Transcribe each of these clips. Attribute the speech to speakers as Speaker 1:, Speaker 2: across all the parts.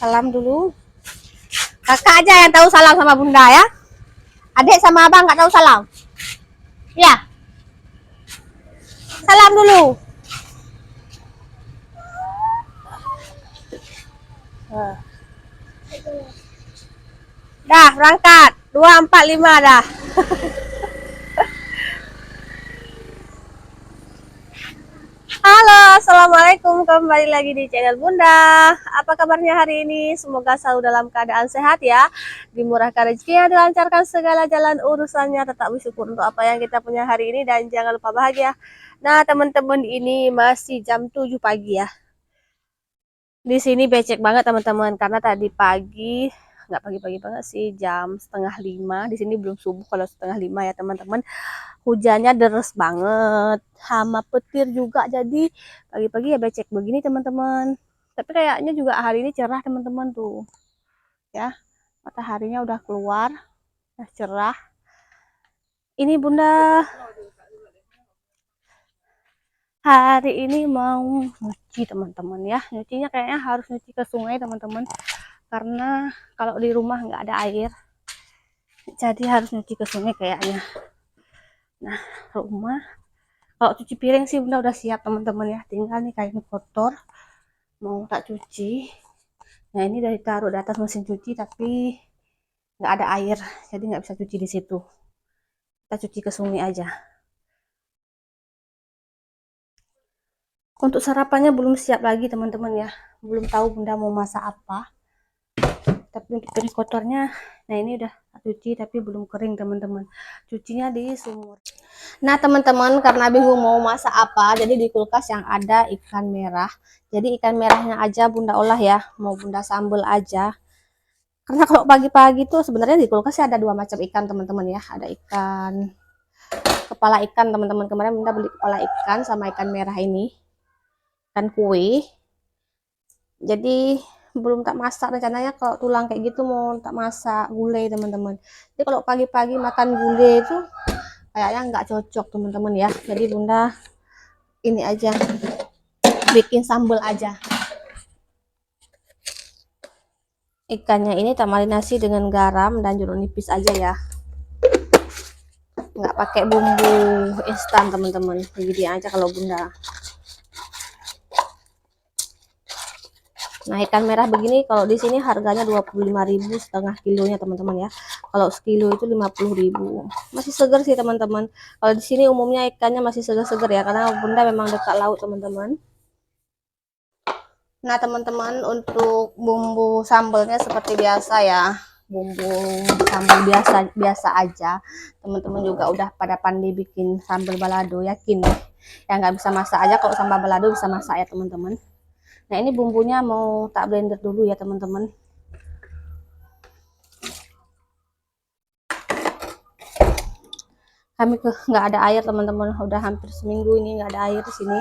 Speaker 1: Salam dulu. Kakak aja yang tahu salam sama bunda ya. Adik sama abang nggak tahu salam. Ya, salam dulu. Dah, berangkat. 245 dah. Halo, assalamualaikum. Kembali lagi di channel Bunda. Apa kabarnya hari ini? Semoga selalu dalam keadaan sehat ya. Dimurahkan rezekinya, dilancarkan segala jalan urusannya. Tetap bersyukur untuk apa yang kita punya hari ini dan jangan lupa bahagia. Nah, teman-teman, ini masih jam 7 pagi ya. Di sini becek banget teman-teman karena tadi pagi, nggak pagi-pagi banget sih, jam setengah 5. Di sini belum subuh kalau setengah 5 ya teman-teman. Hujannya deres banget, sama petir juga, jadi pagi-pagi ya becek begini teman-teman. Tapi kayaknya juga hari ini cerah teman-teman tuh ya, mataharinya udah keluar, udah cerah. Ini bunda hari ini mau nyuci teman-teman ya. Nyucinya kayaknya harus nyuci ke sungai teman-teman, karena kalau di rumah nggak ada air, jadi harus nyuci ke sungai kayaknya. Nah, rumah kalau cuci piring sih bunda udah siap teman-teman ya, tinggal nih kain kotor mau tak cuci. Nah, ini udah ditaruh di atas mesin cuci tapi nggak ada air, jadi nggak bisa cuci di situ. Kita cuci ke sungai aja. Untuk sarapannya belum siap lagi teman-teman ya, belum tahu bunda mau masak apa. Tapi untuk piring kotornya, nah ini udah cuci tapi belum kering teman-teman. Cucinya di sumur. Nah teman-teman, karena bingung mau masak apa, jadi di kulkas yang ada ikan merah. Jadi ikan merahnya aja bunda olah ya, mau bunda sambel aja. Karena kalau pagi-pagi tuh sebenarnya di kulkas ada dua macam ikan teman-teman ya. Ada ikan kepala ikan teman-teman, kemarin bunda beli kepala ikan sama ikan merah ini, ikan kue. Jadi belum tak masak, rencananya kalau tulang kayak gitu mau tak masak gulai teman-teman. Jadi kalau pagi-pagi makan gulai itu kayaknya nggak cocok teman-teman ya. Jadi bunda ini aja, bikin sambal aja. Ikannya ini tak marinasi dengan garam dan jeruk nipis aja ya, nggak pakai bumbu instan teman-teman. Begini aja kalau bunda. Nah, ikan merah begini kalau di sini harganya 25.000 setengah kilonya teman-teman ya. Kalau sekilo itu 50.000. Masih segar sih teman-teman. Kalau di sini umumnya ikannya masih segar-segar ya, karena bunda memang dekat laut teman-teman. Nah teman-teman, untuk bumbu sambalnya seperti biasa ya, bumbu sambal biasa biasa aja. Teman-teman juga udah pada pandai bikin sambal balado, yakin nih yang nggak bisa masak aja kalau sambal balado bisa masak ya teman-teman. Nah ini bumbunya mau tak blender dulu ya teman-teman. Kami nggak ada air teman-teman, udah hampir seminggu ini nggak ada air di sini.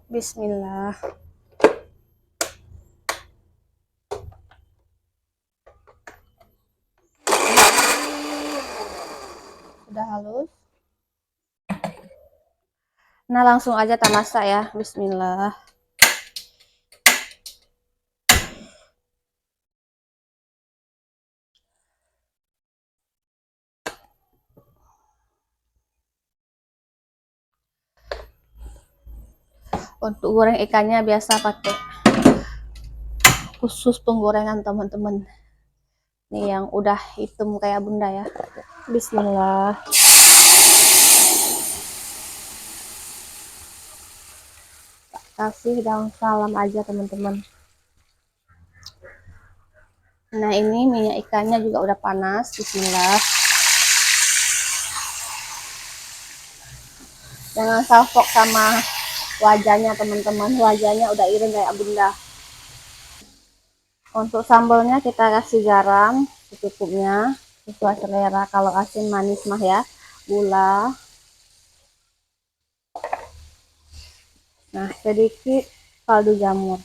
Speaker 1: Bismillah. Udah halus. Nah langsung aja tak masak ya. Bismillah. Untuk goreng ikannya biasa pakai khusus penggorengan teman-teman. Nih yang udah hitam kayak bunda ya. Bismillah. Kasih daun salam aja teman-teman. Nah ini minyak ikannya juga udah panas. Bismillah. Jangan salfok sama wajahnya teman-teman, wajahnya udah ireng kayak bunda. Untuk sambalnya kita kasih garam secukupnya sesuai selera, kalau asin manis mah ya, gula, nah sedikit kaldu jamur.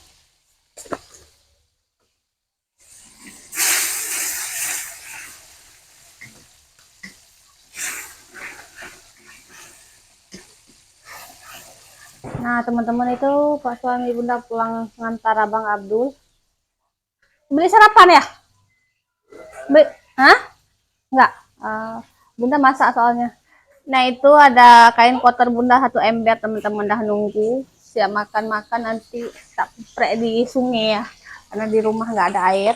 Speaker 1: Nah, teman-teman itu Pak suami Bunda pulang ngantar Abang Abdul. Beli sarapan ya? Beli, hah? Enggak. Bunda masak soalnya. Nah, itu ada kain kotor Bunda 1 ember, teman-teman dah nunggu. Siap makan-makan nanti tak prek di sungai ya. Karena di rumah nggak ada air.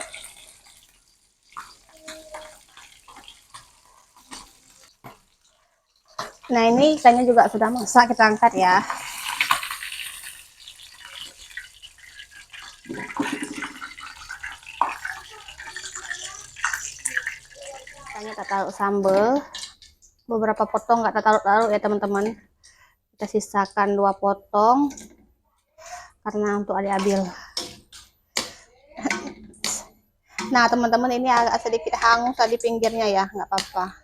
Speaker 1: Nah, ini ikannya juga sudah masak, kita angkat ya. Ikannya kita taruh sambal. Beberapa potong nggak taruh-taruh ya teman-teman. Kita sisakan 2 potong karena untuk adik Abil. Nah, teman-teman, ini agak sedikit hangus tadi pinggirnya ya, nggak apa-apa.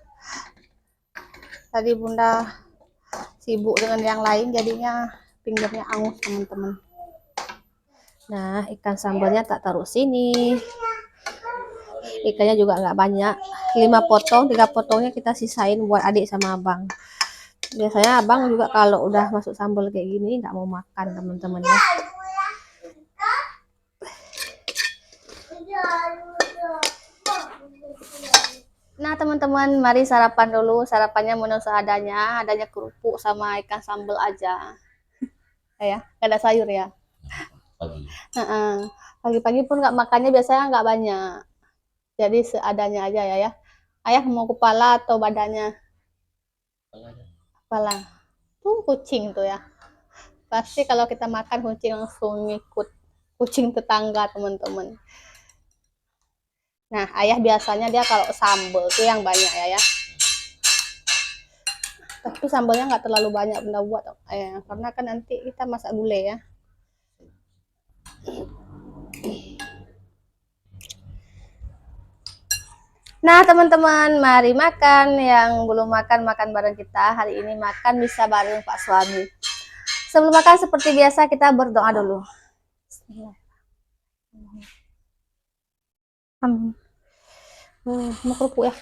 Speaker 1: Tadi Bunda sibuk dengan yang lain, jadinya pinggirnya hangus, teman-teman. Nah, ikan sambalnya tak taruh sini. Ikannya juga nggak banyak, 5 potong, 3 potongnya kita sisain buat adik sama abang. Biasanya abang juga kalau udah masuk sambal kayak gini nggak mau makan, teman-teman ya. Nah, teman-teman, mari sarapan dulu. Sarapannya menu seadanya, adanya kerupuk sama ikan sambal aja. Ya, nggak ada sayur ya. Pagi. Pagi-pagi pun nggak makannya, biasanya nggak banyak. Jadi seadanya aja ya. Ayah mau kepala atau badannya? Kepala. Tuh kucing tuh ya. Pasti kalau kita makan kucing langsung ngikut. Kucing tetangga, teman-teman. Nah, ayah biasanya dia kalau sambal tuh yang banyak ya. Tapi sambalnya nggak terlalu banyak Bunda buat karena kan nanti kita masak gulai ya. Nah, teman-teman, mari makan. Yang belum makan, makan bareng kita. Hari ini makan bisa bareng Pak suami. Sebelum makan seperti biasa kita berdoa dulu. Amin. Mau kerupuk ya.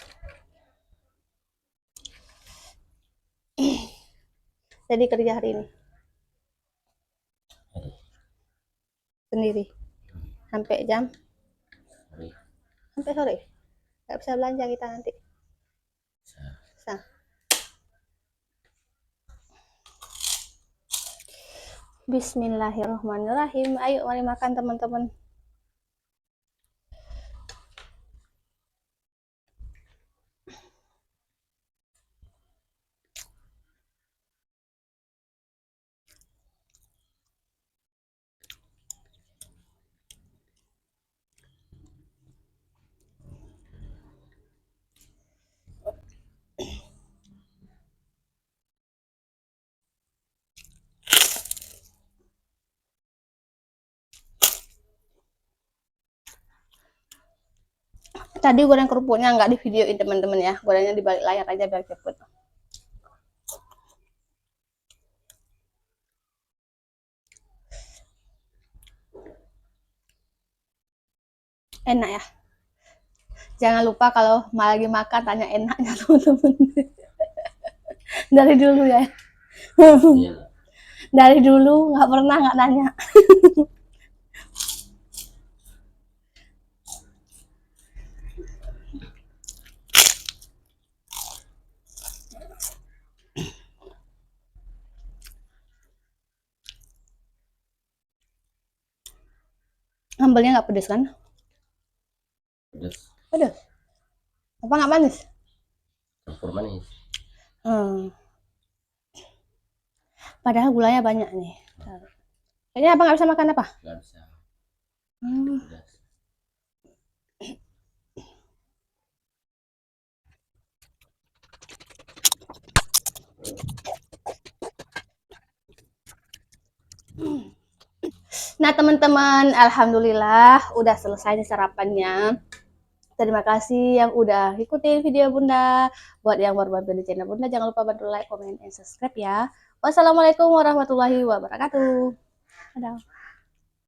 Speaker 1: Jadi kerja hari ini sendiri sampai jam sampai sore. Nggak bisa belanja kita nanti. Bisa. Bismillahirrahmanirrahim. Ayo mari makan, teman-teman. Tadi goreng kerupuknya nggak di videoin, teman-teman ya. Gorengnya di balik layar aja biar cepet. Enak ya. Jangan lupa kalau lagi makan tanya enaknya, teman-teman. Dari dulu ya. Dari dulu nggak pernah nggak nanya. Sambalnya nggak pedes kan? Pedes. Pedes. Apa nggak manis? Campur manis. Padahal gulanya banyak nih. Kayaknya abang nggak bisa makan apa? Nggak bisa. Nah, teman-teman, alhamdulillah udah selesai nih sarapannya. Terima kasih yang udah ikutin video Bunda. Buat yang baru mampir di channel Bunda, jangan lupa bantu like, comment, and subscribe ya. Wassalamualaikum warahmatullahi wabarakatuh. Dadah.